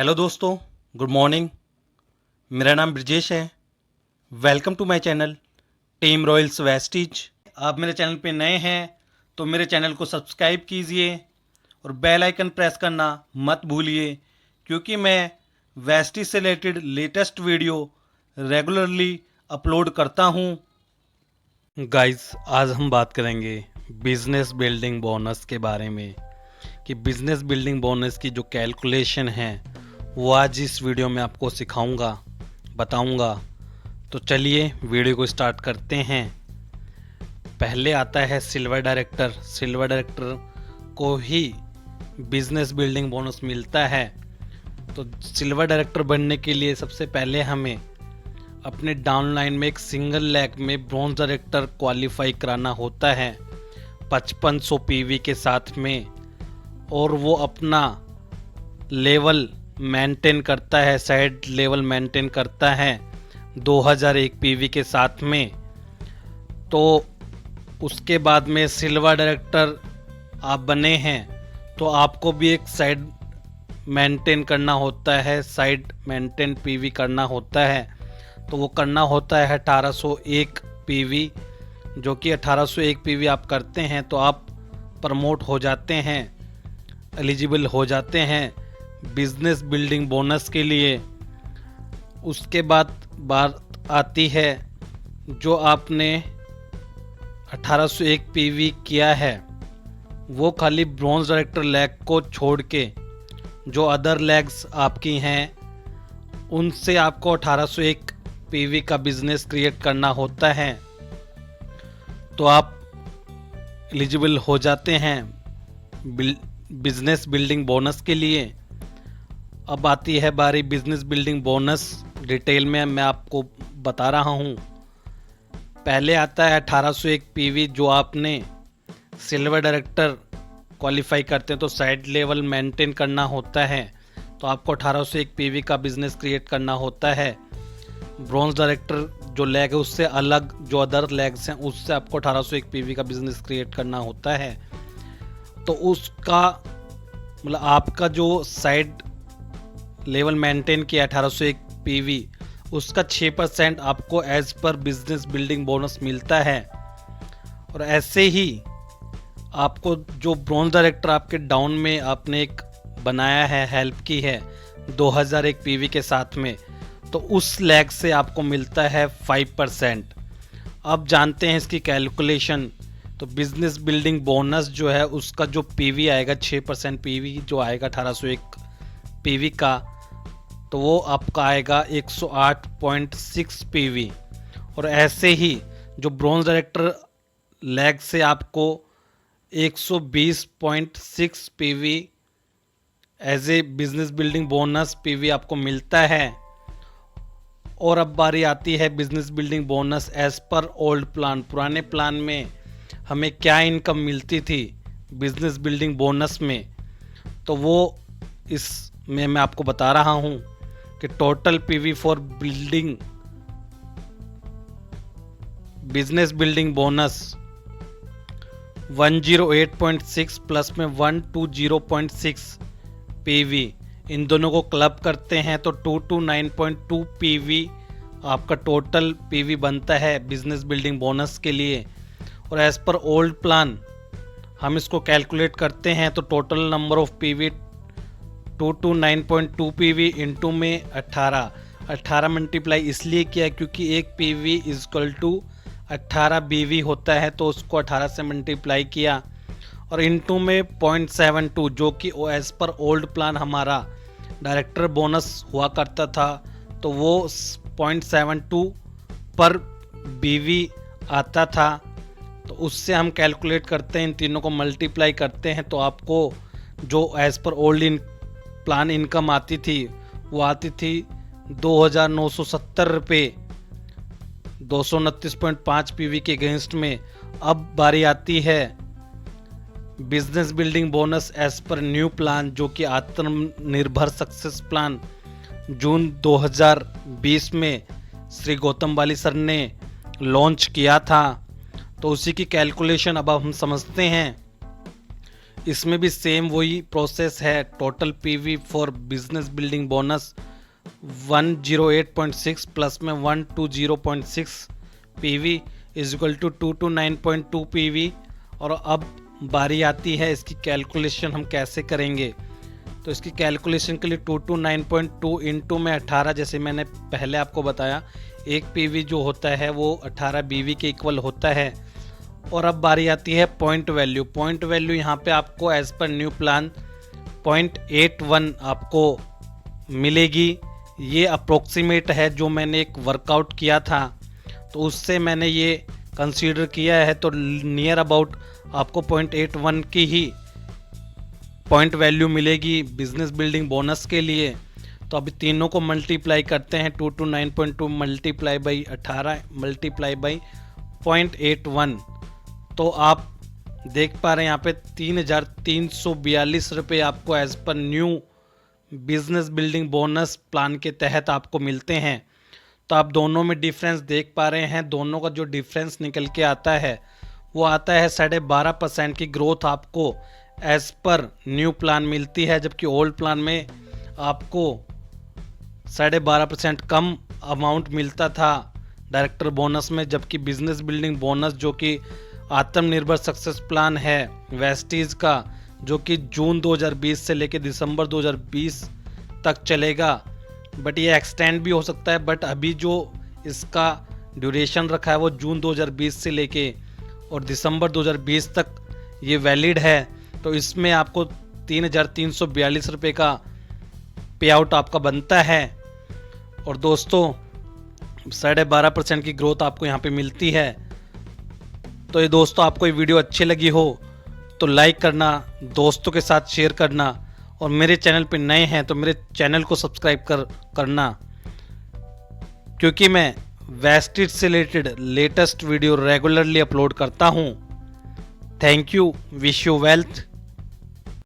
Hello दोस्तों, good morning. मेरा नाम ब्रजेश है। Welcome to my channel team Royals Vestige. आप मेरे चैनल पे नए हैं तो मेरे चैनल को सब्सक्राइब कीजिए और बेल आइकन प्रेस करना मत भूलिए, क्योंकि मैं वेस्टीज से related latest video regularly upload करता हूँ। गाइस, आज हम बात करेंगे बिजनेस बिल्डिंग बोनस के बारे में कि बिजनेस बिल्डिंग बोनस की जो कैलकुलेशन है वो आज इस वीडियो में आपको सिखाऊंगा, बताऊंगा। तो चलिए वीडियो को स्टार्ट करते हैं। पहले आता है सिल्वर डायरेक्टर। सिल्वर डायरेक्टर को ही बिजनेस बिल्डिंग बोनस मिलता है। तो सिल्वर डायरेक्टर बनने के लिए सबसे पहले हमें अपने डाउनलाइन में एक सिंगल लैग में ब्रॉन्ज डायरेक्टर क्वालिफाई कराना होता है 5500 पीवी के साथ में, और वो अपना लेवल मेंटेन करता है, साइड लेवल मेंटेन करता है 2001 पीवी के साथ में। तो उसके बाद में सिल्वर डायरेक्टर आप बने हैं तो आपको भी एक साइड मेंटेन करना होता है, साइड मेंटेन पीवी करना होता है। तो वो करना होता है 1801 पीवी, जो कि 1801 पीवी आप करते हैं तो आप प्रमोट हो जाते हैं, एलिजिबल हो जाते हैं बिजनेस बिल्डिंग बोनस के लिए। उसके बाद बात आती है जो आपने 1801 पीवी किया है वो खाली ब्रॉन्ज डायरेक्टर लैग को छोड़ के जो अदर लैग्स आपकी हैं उनसे आपको 1801 पीवी का बिजनेस क्रिएट करना होता है, तो आप एलिजिबल हो जाते हैं बिजनेस बिल्डिंग बोनस के लिए। अब आती है बारी बिजनेस बिल्डिंग बोनस, डिटेल में मैं आपको बता रहा हूँ। पहले आता है 1801 पीवी, जो आपने सिल्वर डायरेक्टर क्वालिफाई करते हैं तो साइड लेवल मेंटेन करना होता है, तो आपको 1801 पीवी का बिजनेस क्रिएट करना होता है। ब्रॉन्ज डायरेक्टर जो लैग है उससे अलग जो अदर लैग्स हैं उससे आपको 1801 पीवी का बिजनेस क्रिएट करना होता है। तो उसका मतलब आपका जो साइड लेवल मेंटेन किया 1801 पीवी उसका 6% आपको एज पर बिजनेस बिल्डिंग बोनस मिलता है। और ऐसे ही आपको जो ब्रॉन्ज डायरेक्टर आपके डाउन में आपने एक बनाया है, हेल्प की है 2001 पीवी के साथ में, तो उस लैग से आपको मिलता है 5%। अब जानते हैं इसकी कैलकुलेशन। तो बिजनेस बिल्डिंग बोनस जो है उसका जो पीवी आएगा 6% पीवी जो आएगा 1801 पीवी का, तो वो आपका आएगा 108.6 पीवी। और ऐसे ही जो ब्रॉन्ज डायरेक्टर लैग से आपको 120.6 PV as a business building bonus PV आपको मिलता है। और अब बारी आती है business building bonus as per old plan. पुराने प्लान में हमें क्या इनकम मिलती थी बिजनेस बिल्डिंग बोनस में, तो वो इसमें मैं आपको बता रहा हूँ कि total PV for building business building bonus 108.6 plus में 120.6 पीवी, इन दोनों को क्लब करते हैं तो 229.2 पीवी आपका टोटल पीवी बनता है बिजनेस बिल्डिंग बोनस के लिए। और एज पर ओल्ड प्लान हम इसको कैलकुलेट करते हैं तो total number of PV 229.2 PV into में 18 मल्टीप्लाई इसलिए किया क्योंकि एक पीवी इज इक्वल टू 18 बीवी होता है, तो उसको 18 से मल्टीप्लाई किया और इंटू में 0.72 जो कि एज पर ओल्ड प्लान हमारा डायरेक्टर बोनस हुआ करता था, तो वो 0.72 पर बीवी आता था। तो उससे हम कैलकुलेट करते हैं, इन तीनों को मल्टीप्लाई करते हैं तो आपको जो as per old plan income आती थी वो आती थी 2970 रुपये 229.5 पीवी के अगेंस्ट में। अब बारी आती है business building bonus as per new plan, जो कि आत्मनिर्भर सक्सेस प्लान जून 2020 में श्री गौतम बाली सर ने लॉन्च किया था। तो उसी की कैलकुलेशन अब हम समझते हैं। इसमें भी सेम वही प्रोसेस है। Total PV for business building bonus 108.6 plus में 120.6 PV is equal to 229.2 PV. और अब बारी आती है इसकी कैलकुलेशन हम कैसे करेंगे। तो इसकी कैलकुलेशन के लिए 229.2 इंटू में 18, जैसे मैंने पहले आपको बताया, एक पीवी जो होता है वो 18 बीवी के इक्वल होता है। और अब बारी आती है पॉइंट वैल्यू। पॉइंट वैल्यू यहाँ पे आपको एज पर न्यू प्लान 0.81 आपको मिलेगी। ये अप्रोक्सीमेट है, जो मैंने एक वर्कआउट किया था तो उससे मैंने ये कंसीडर किया है। तो नियर अबाउट आपको 0.81 की ही पॉइंट वैल्यू मिलेगी बिजनेस बिल्डिंग बोनस के लिए। तो अभी तीनों को मल्टीप्लाई करते हैं, 229.2 मल्टीप्लाई बाई 18 मल्टीप्लाई बाई 0.81। तो आप देख पा रहे हैं यहाँ पे 3,342 रुपये आपको as per new business building bonus plan के तहत आपको मिलते हैं। तो आप दोनों में डिफरेंस देख पा रहे हैं। दोनों का जो डिफरेंस निकल के आता है वो आता है 12.5% की ग्रोथ आपको एज पर न्यू प्लान मिलती है, जबकि ओल्ड प्लान में आपको 12.5% कम अमाउंट मिलता था डायरेक्टर बोनस में। जबकि बिजनेस बिल्डिंग बोनस जो कि आत्मनिर्भर सक्सेस प्लान है वेस्टीज का, जो कि जून 2020 से लेकर दिसंबर 2020 तक चलेगा, बट ये एक्सटेंड भी हो सकता है। बट अभी जो इसका ड्यूरेशन रखा है वो जून 2020 से लेके और दिसंबर 2020 तक ये वैलिड है। तो इसमें आपको 3,342 रुपये का पे आउट आपका बनता है। और दोस्तों 12.5% की ग्रोथ आपको यहाँ पे मिलती है। तो ये दोस्तों आपको ये वीडियो अच्छी लगी हो तो लाइक करना, दोस्तों के साथ शेयर करना, और मेरे चैनल पे नए हैं तो मेरे चैनल को सब्सक्राइब करना, क्योंकि मैं वेस्टेज से related latest video regularly upload करता हूँ। Thank you, wish you wealth.